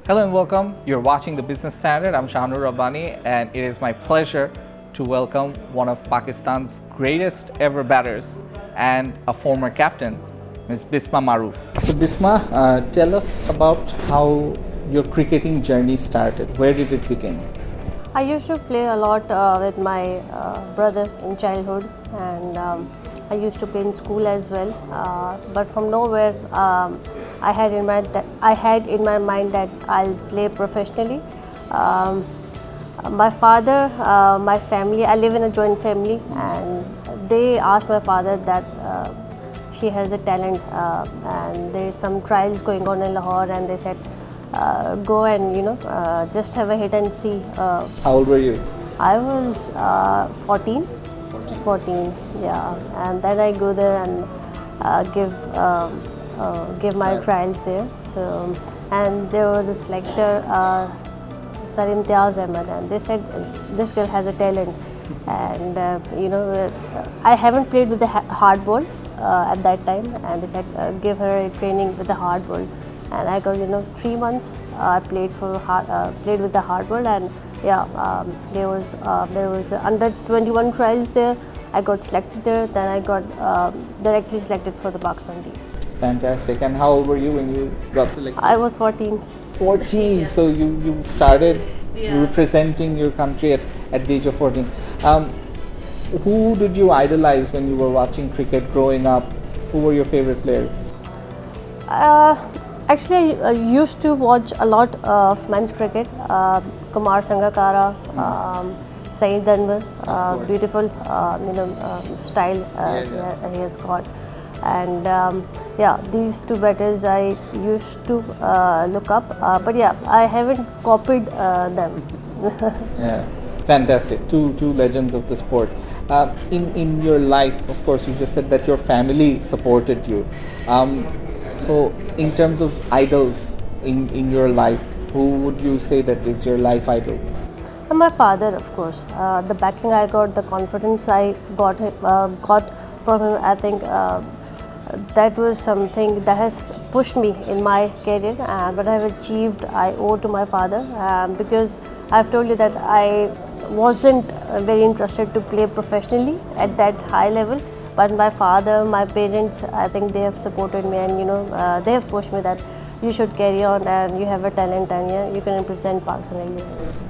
Hello and welcome. You're watching the Business Standard. I'm Shahnur Rabbani, and it is my pleasure to welcome one of Pakistan's greatest ever batters and a former captain, Ms. Bismah Maroof. So, Bismah, tell us about how your cricketing journey started. Where did it begin? I used to play a lot with my brother in childhood, and I used to play in school as well. But from nowhere, I had in my mind that I'll play professionally. Um, my father, my family. I live in a joint family, and they asked my father that she has a talent, and there's some trials going on in Lahore, and they said, go and just have a hit and see. How old were you? I was 14. 14, yeah, and then I go there and give my trials there. So, and there was a selector, Sir Imtiaz Ahmed, and they said this girl has a talent, and I haven't played with the hard ball at that time, and they said give her a training with the hard ball. And I got 3 months. I played with the hard ball, and there was under 21 trials there. I got selected there. Then I got directly selected for the Pakistan team. Fantastic. And how old were you when you got selected? I was 14. 14. Yeah. So you started representing your country at the age of 14. Who did you idolize when you were watching cricket growing up? Who were your favorite players? Actually, I used to watch a lot of men's cricket. Kumar Sangakkara, Saeed Anwar, beautiful style he has got. And these two batters I used to look up, but I haven't copied them. Yeah, fantastic. Two legends of the sport. In your life, of course, you just said that your family supported you. So, in terms of idols in your life, who would you say that is your life idol? And my father, of course. The backing I got, the confidence I got from him, I think that was something that has pushed me in my career. What I have achieved, I owe to my father, because I've told you that I wasn't very interested to play professionally at that high level. But my father, my parents, I think they have supported me, and they have pushed me that you should carry on, and you have a talent, and you can represent Pakistan.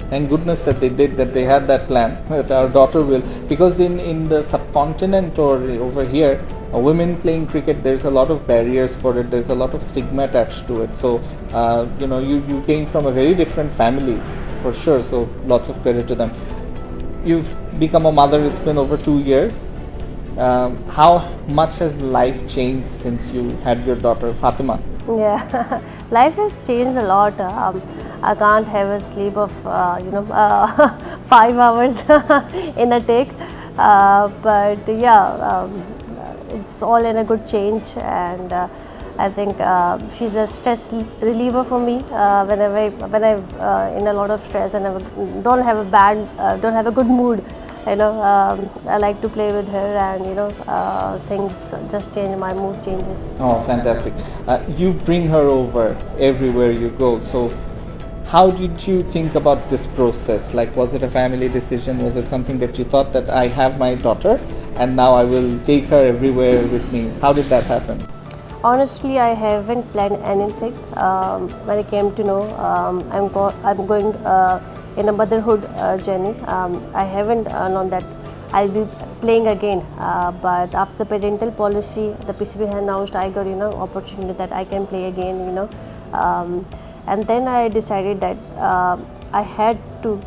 Thank goodness that they did, that they had that plan, that our daughter will. Because in the subcontinent or over here, women playing cricket, there's a lot of barriers for it, there's a lot of stigma attached to it. So, you came from a very different family, for sure, so lots of credit to them. You've become a mother, it's been over 2 years. How much has life changed since you had your daughter Fatima? Yeah, life has changed a lot. I can't have a sleep of 5 hours in a take, but it's all in a good change, and I think she's a stress reliever for me. When I'm in a lot of stress and I don't have a good mood, I like to play with her, and things just change, my mood changes. Oh, fantastic. You bring her over everywhere you go. So how did you think about this process? Like, was it a family decision? Was it something that you thought that I have my daughter and now I will take her everywhere with me? How did that happen? Honestly, I haven't planned anything. When I came to know I'm going in a motherhood journey, I haven't known that I'll be playing again. But after the parental policy, the PCB had announced, I got opportunity that I can play again. And then I decided that I had to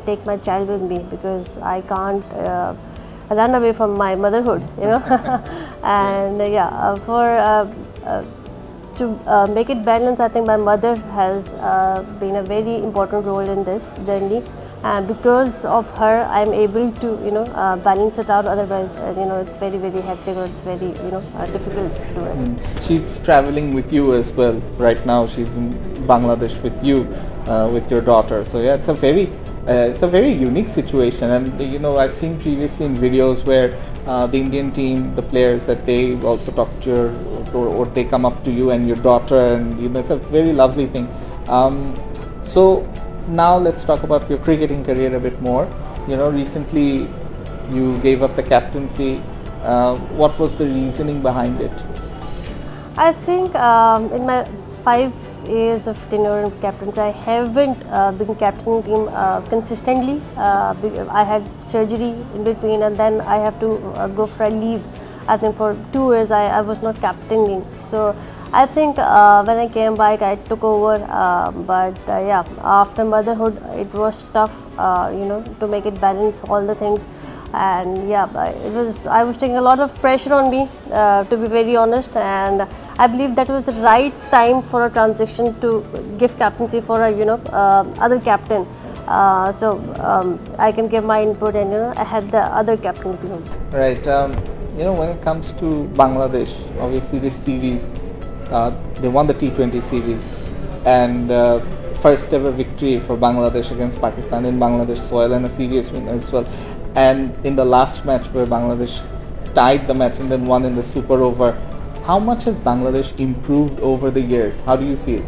take my child with me, because I can't run away from my motherhood, and to make it balanced, I think my mother has been a very important role in this journey, and because of her I'm able to balance it out. Otherwise it's very, very hectic, or it's very difficult to do it. She's traveling with you as well right now. She's in Bangladesh with you, with your daughter. So yeah, it's a very unique situation, and I've seen previously in videos where the Indian team, the players, that they also talk to your, or they come up to you and your daughter, and you know, it's a very lovely thing. So now let's talk about your cricketing career a bit more. You know, recently you gave up the captaincy. What was the reasoning behind it? I think in my 5 years of tenure in captaincy, I haven't been captaining team consistently. I had surgery in between, and then I have to go for a leave. I think for 2 years I was not captaining. So I think when I came back, I took over. But yeah, after motherhood, it was tough, to make it balance all the things. And yeah, I was taking a lot of pressure on me, to be very honest, and I believe that was the right time for a transition to give captaincy for a other captain, so I can give my input, and I had the other captain. Right. When it comes to Bangladesh, obviously this series, they won the T20 series, and first ever victory for Bangladesh against Pakistan in Bangladesh soil, and a serious win as well. And in the last match where Bangladesh tied the match and then won in the super over, how much has Bangladesh improved over the years? How do you feel?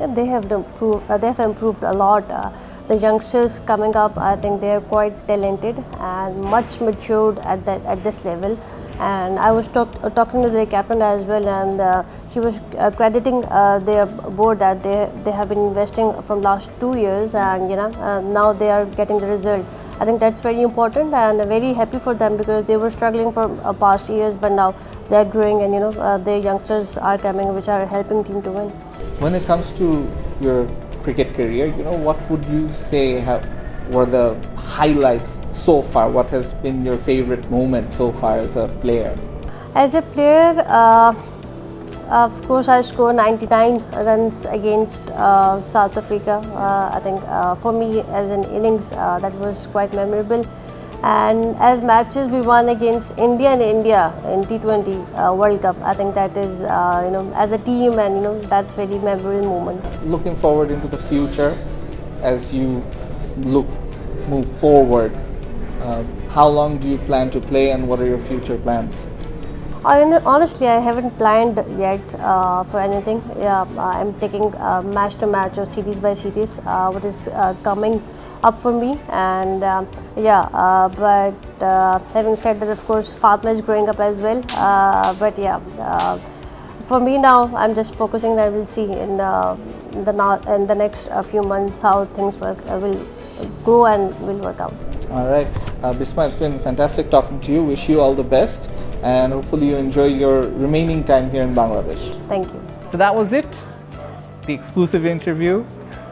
Yeah, they have improved a lot. The youngsters coming up, I think they are quite talented and much matured at this level. And I was talking to their captain as well, and he was crediting their board that they have been investing from last 2 years, and now they are getting the result. I think that's very important, and very happy for them, because they were struggling for past years, but now they are growing, and their youngsters are coming, which are helping team to win. When it comes to your cricket career, what would you say were the highlights so far? What has been your favorite moment so far as a player? As a player, of course, I scored 99 runs against South Africa. I think for me, as an innings, that was quite memorable. And as matches, we won against India in T20 World Cup. I think that is, as a team, and that's very memorable moment. Looking forward into the future, as you move forward, how long do you plan to play, and what are your future plans? Honestly, I haven't planned yet for anything. Yeah, I'm taking match to match or series by series what is coming up for me, and but having said that, of course, Fatma is growing up as well. But yeah, for me now, I'm just focusing, and we'll see in the next few months how things will go and will work out. All right, Bismah, it's been fantastic talking to you. Wish you all the best, and hopefully you enjoy your remaining time here in Bangladesh. Thank you. So that was it, the exclusive interview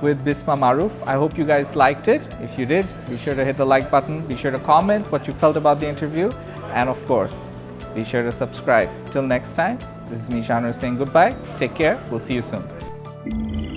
with Bismah Maroof. I hope you guys liked it. If you did, be sure to hit the like button, be sure to comment what you felt about the interview, and of course, be sure to subscribe. Till next time, this is me, Shanur, saying goodbye. Take care. We'll see you soon.